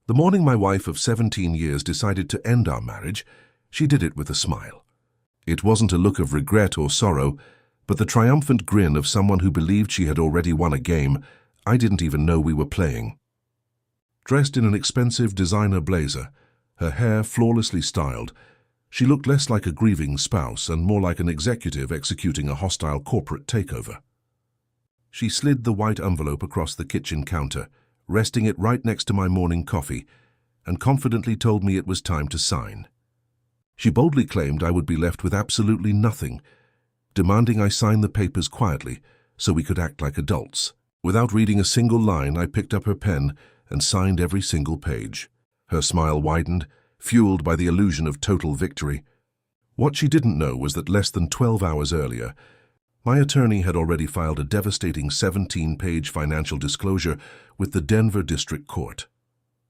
The morning my wife of 17 years decided to end our marriage, she did it with a smile. It wasn't a look of regret or sorrow, but the triumphant grin of someone who believed she had already won a game I didn't even know we were playing. Dressed in an expensive designer blazer, her hair flawlessly styled, she looked less like a grieving spouse and more like an executive executing a hostile corporate takeover. She slid the white envelope across the kitchen counter, resting it right next to my morning coffee, and confidently told me it was time to sign. She boldly claimed I would be left with absolutely nothing, demanding I sign the papers quietly so we could act like adults. Without reading a single line, I picked up her pen and signed every single page. Her smile widened, fueled by the illusion of total victory. What she didn't know was that less than 12 hours earlier, my attorney had already filed a devastating 17-page financial disclosure with the Denver District Court.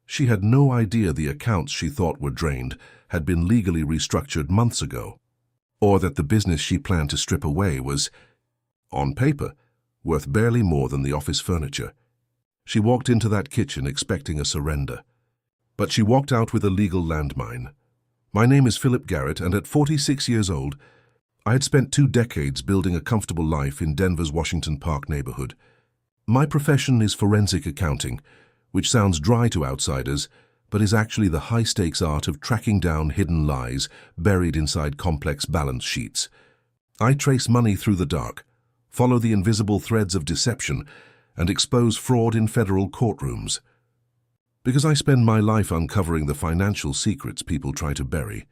She had no idea the accounts she thought were drained had been legally restructured months ago, or that the business she planned to strip away was, on paper, worth barely more than the office furniture. She walked into that kitchen expecting a surrender, but she walked out with a legal landmine. My name is Philip Garrett, and at 46 years old, I had spent 2 decades building a comfortable life in Denver's Washington Park neighborhood. My profession is forensic accounting, which sounds dry to outsiders, but is actually the high-stakes art of tracking down hidden lies buried inside complex balance sheets. I trace money through the dark, follow the invisible threads of deception, and expose fraud in federal courtrooms. Because I spend my life uncovering the financial secrets people try to bury,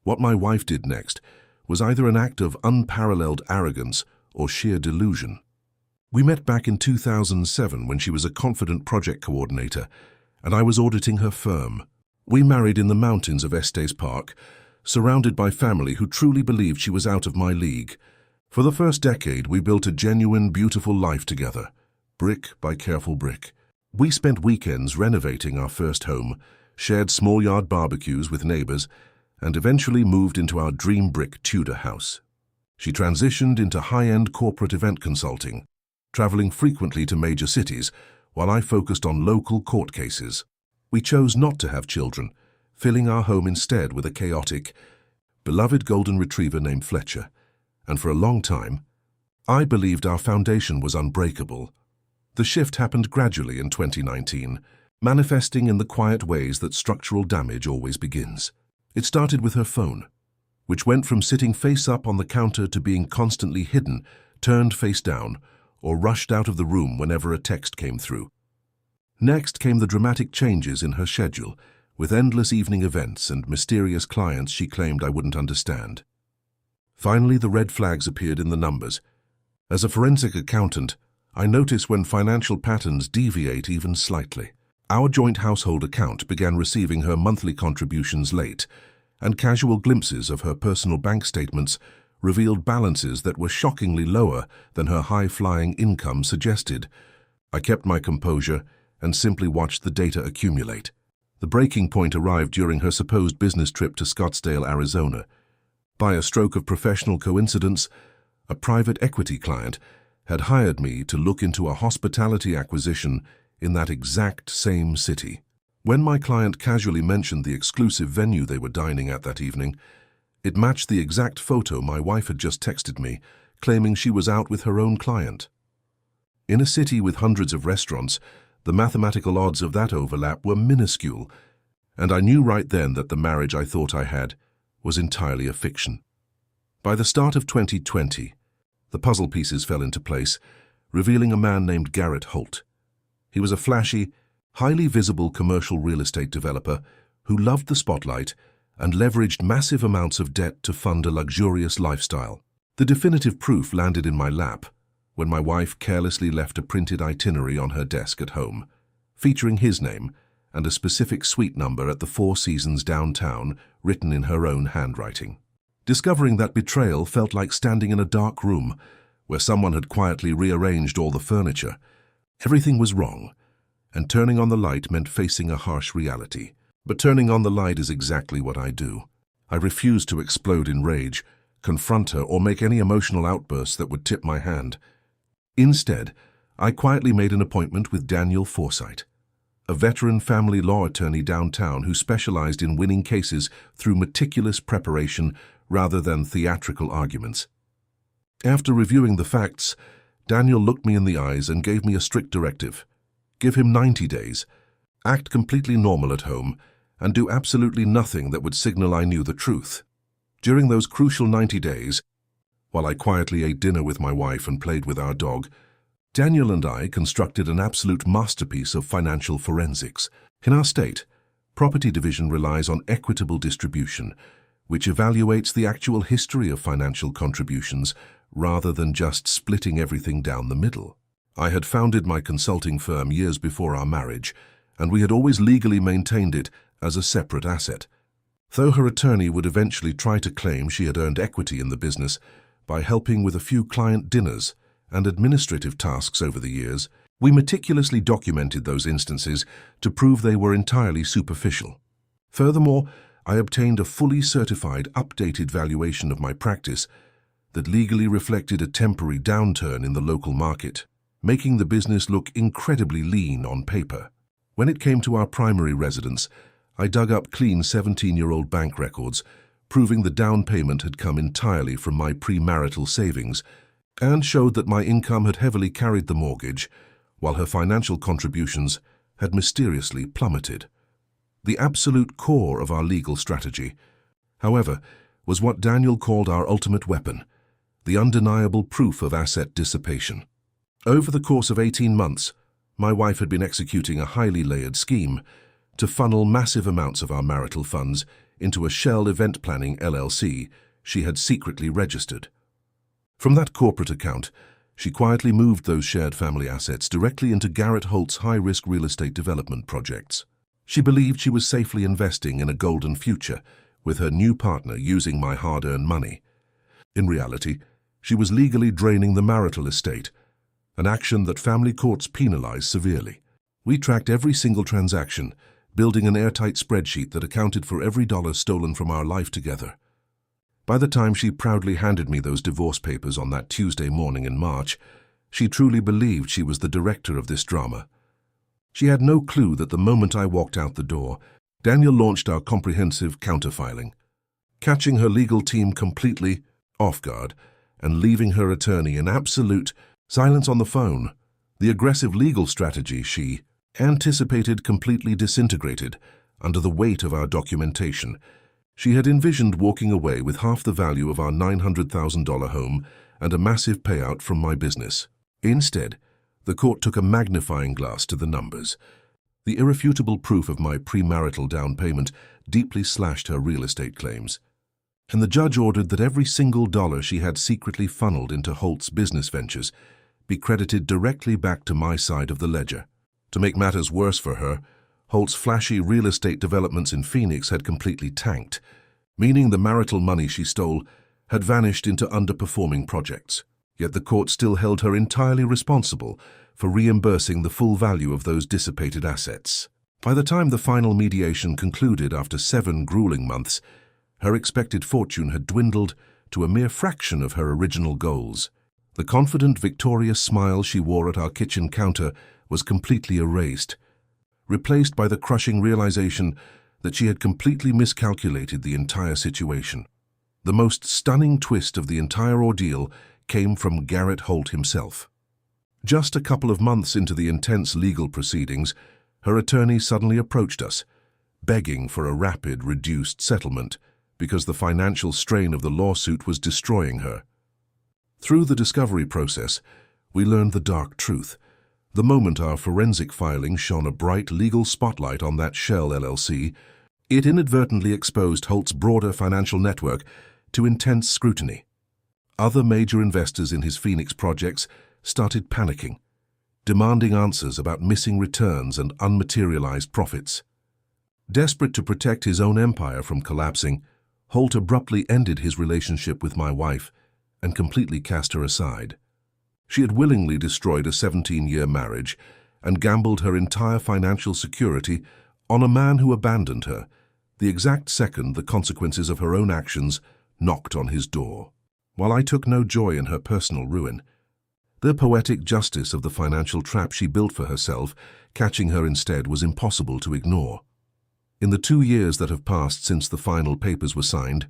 what my wife did next was either an act of unparalleled arrogance or sheer delusion. We met back in 2007 when she was a confident project coordinator, and I was auditing her firm. We married in the mountains of Estes Park, surrounded by family who truly believed she was out of my league. For the first decade, we built a genuine, beautiful life together, brick by careful brick. We spent weekends renovating our first home, shared small yard barbecues with neighbors, and eventually moved into our dream brick Tudor house. She transitioned into high-end corporate event consulting, traveling frequently to major cities, while I focused on local court cases. We chose not to have children, filling our home instead with a chaotic, beloved golden retriever named Fletcher, and for a long time, I believed our foundation was unbreakable. The shift happened gradually in 2019, manifesting in the quiet ways that structural damage always begins. It started with her phone, which went from sitting face up on the counter to being constantly hidden, turned face down, or rushed out of the room whenever a text came through. Next came the dramatic changes in her schedule, with endless evening events and mysterious clients she claimed I wouldn't understand. Finally, the red flags appeared in the numbers. As a forensic accountant, I notice when financial patterns deviate even slightly. Our joint household account began receiving her monthly contributions late, and casual glimpses of her personal bank statements revealed balances that were shockingly lower than her high-flying income suggested. I kept my composure and simply watched the data accumulate. The breaking point arrived during her supposed business trip to Scottsdale, Arizona. By a stroke of professional coincidence, a private equity client had hired me to look into a hospitality acquisition in that exact same city. When my client casually mentioned the exclusive venue they were dining at that evening, it matched the exact photo my wife had just texted me, claiming she was out with her own client. In a city with hundreds of restaurants, the mathematical odds of that overlap were minuscule, and I knew right then that the marriage I thought I had was entirely a fiction. By the start of 2020, the puzzle pieces fell into place, revealing a man named Garrett Holt. He was a flashy, highly visible commercial real estate developer who loved the spotlight and leveraged massive amounts of debt to fund a luxurious lifestyle. The definitive proof landed in my lap when my wife carelessly left a printed itinerary on her desk at home, featuring his name and a specific suite number at the Four Seasons downtown written in her own handwriting. Discovering that betrayal felt like standing in a dark room where someone had quietly rearranged all the furniture. Everything was wrong, and turning on the light meant facing a harsh reality. But turning on the light is exactly what I do. I refuse to explode in rage, confront her, or make any emotional outbursts that would tip my hand. Instead, I quietly made an appointment with Daniel Forsythe, a veteran family law attorney downtown who specialized in winning cases through meticulous preparation rather than theatrical arguments. After reviewing the facts, Daniel looked me in the eyes and gave me a strict directive. Give him 90 days, act completely normal at home, and do absolutely nothing that would signal I knew the truth. During those crucial 90 days, while I quietly ate dinner with my wife and played with our dog, Daniel and I constructed an absolute masterpiece of financial forensics. In our state, property division relies on equitable distribution, which evaluates the actual history of financial contributions rather than just splitting everything down the middle. I had founded my consulting firm years before our marriage, and we had always legally maintained it as a separate asset. Though her attorney would eventually try to claim she had earned equity in the business by helping with a few client dinners and administrative tasks over the years, we meticulously documented those instances to prove they were entirely superficial. Furthermore, I obtained a fully certified, updated valuation of my practice that legally reflected a temporary downturn in the local market, making the business look incredibly lean on paper. When it came to our primary residence, I dug up clean 17-year-old bank records, proving the down payment had come entirely from my premarital savings, and showed that my income had heavily carried the mortgage, while her financial contributions had mysteriously plummeted. The absolute core of our legal strategy, however, was what Daniel called our ultimate weapon, the undeniable proof of asset dissipation. Over the course of 18 months, my wife had been executing a highly layered scheme to funnel massive amounts of our marital funds into a shell event planning LLC she had secretly registered. From that corporate account, she quietly moved those shared family assets directly into Garrett Holt's high-risk real estate development projects. She believed she was safely investing in a golden future with her new partner using my hard-earned money. In reality, she was legally draining the marital estate, an action that family courts penalize severely. We tracked every single transaction, building an airtight spreadsheet that accounted for every dollar stolen from our life together. By the time she proudly handed me those divorce papers on that Tuesday morning in March, she truly believed she was the director of this drama. She had no clue that the moment I walked out the door, Daniel launched our comprehensive counterfiling, catching her legal team completely off guard and leaving her attorney in absolute silence on the phone. The aggressive legal strategy she anticipated completely disintegrated under the weight of our documentation. She had envisioned walking away with half the value of our $900,000 home and a massive payout from my business. Instead, the court took a magnifying glass to the numbers. The irrefutable proof of my premarital down payment deeply slashed her real estate claims, and the judge ordered that every single dollar she had secretly funneled into Holt's business ventures be credited directly back to my side of the ledger. To make matters worse for her, Holt's flashy real estate developments in Phoenix had completely tanked, meaning the marital money she stole had vanished into underperforming projects. Yet the court still held her entirely responsible for reimbursing the full value of those dissipated assets. By the time the final mediation concluded after 7 grueling months, her expected fortune had dwindled to a mere fraction of her original goals. The confident, victorious smile she wore at our kitchen counter was completely erased, replaced by the crushing realization that she had completely miscalculated the entire situation. The most stunning twist of the entire ordeal came from Garrett Holt himself. Just a couple of months into the intense legal proceedings, her attorney suddenly approached us, begging for a rapid, reduced settlement because the financial strain of the lawsuit was destroying her. Through the discovery process, we learned the dark truth. The moment our forensic filing shone a bright legal spotlight on that shell LLC, it inadvertently exposed Holt's broader financial network to intense scrutiny. Other major investors in his Phoenix projects started panicking, demanding answers about missing returns and unmaterialized profits. Desperate to protect his own empire from collapsing, Holt abruptly ended his relationship with my wife and completely cast her aside. She had willingly destroyed a 17-year marriage and gambled her entire financial security on a man who abandoned her, the exact second the consequences of her own actions knocked on his door. While I took no joy in her personal ruin, The poetic justice of the financial trap she built for herself, catching her instead, was impossible to ignore. In the 2 years that have passed since the final papers were signed,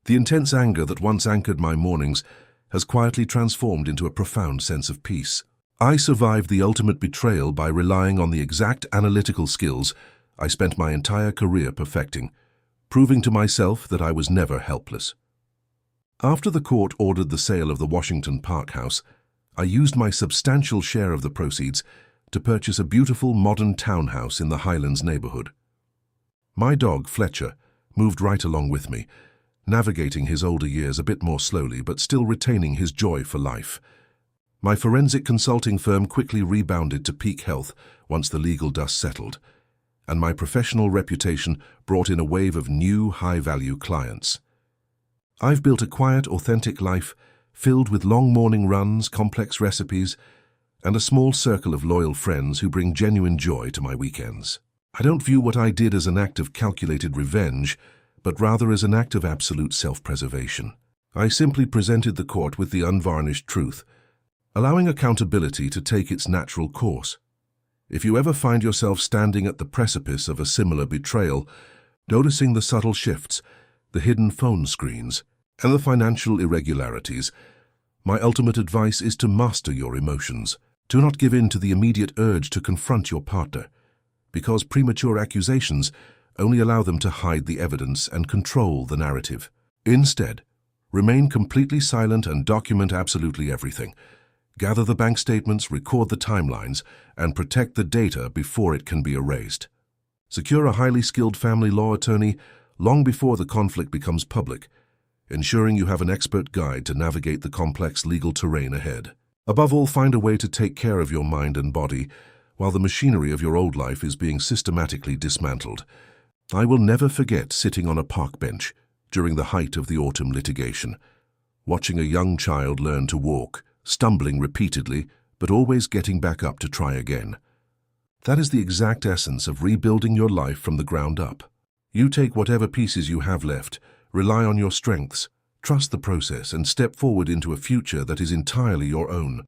the intense anger that once anchored my mornings has quietly transformed into a profound sense of peace. I survived the ultimate betrayal by relying on the exact analytical skills I spent my entire career perfecting, proving to myself that I was never helpless. After the court ordered the sale of the Washington Park house, I used my substantial share of the proceeds to purchase a beautiful modern townhouse in the Highlands neighborhood. My dog, Fletcher, moved right along with me, navigating his older years a bit more slowly but still retaining his joy for life. My forensic consulting firm quickly rebounded to peak health once the legal dust settled, and my professional reputation brought in a wave of new, high-value clients. I've built a quiet, authentic life filled with long morning runs, complex recipes, and a small circle of loyal friends who bring genuine joy to my weekends. I don't view what I did as an act of calculated revenge, but rather as an act of absolute self-preservation. I simply presented the court with the unvarnished truth, allowing accountability to take its natural course. If you ever find yourself standing at the precipice of a similar betrayal, noticing the subtle shifts, the hidden phone screens, and the financial irregularities, my ultimate advice is to master your emotions. Do not give in to the immediate urge to confront your partner, because premature accusations only allow them to hide the evidence and control the narrative. Instead, remain completely silent and document absolutely everything. Gather the bank statements, record the timelines, and protect the data before it can be erased. Secure a highly skilled family law attorney long before the conflict becomes public, ensuring you have an expert guide to navigate the complex legal terrain ahead. Above all, find a way to take care of your mind and body while the machinery of your old life is being systematically dismantled. I will never forget sitting on a park bench during the height of the autumn litigation, watching a young child learn to walk, stumbling repeatedly, but always getting back up to try again. That is the exact essence of rebuilding your life from the ground up. You take whatever pieces you have left, rely on your strengths, trust the process, and step forward into a future that is entirely your own.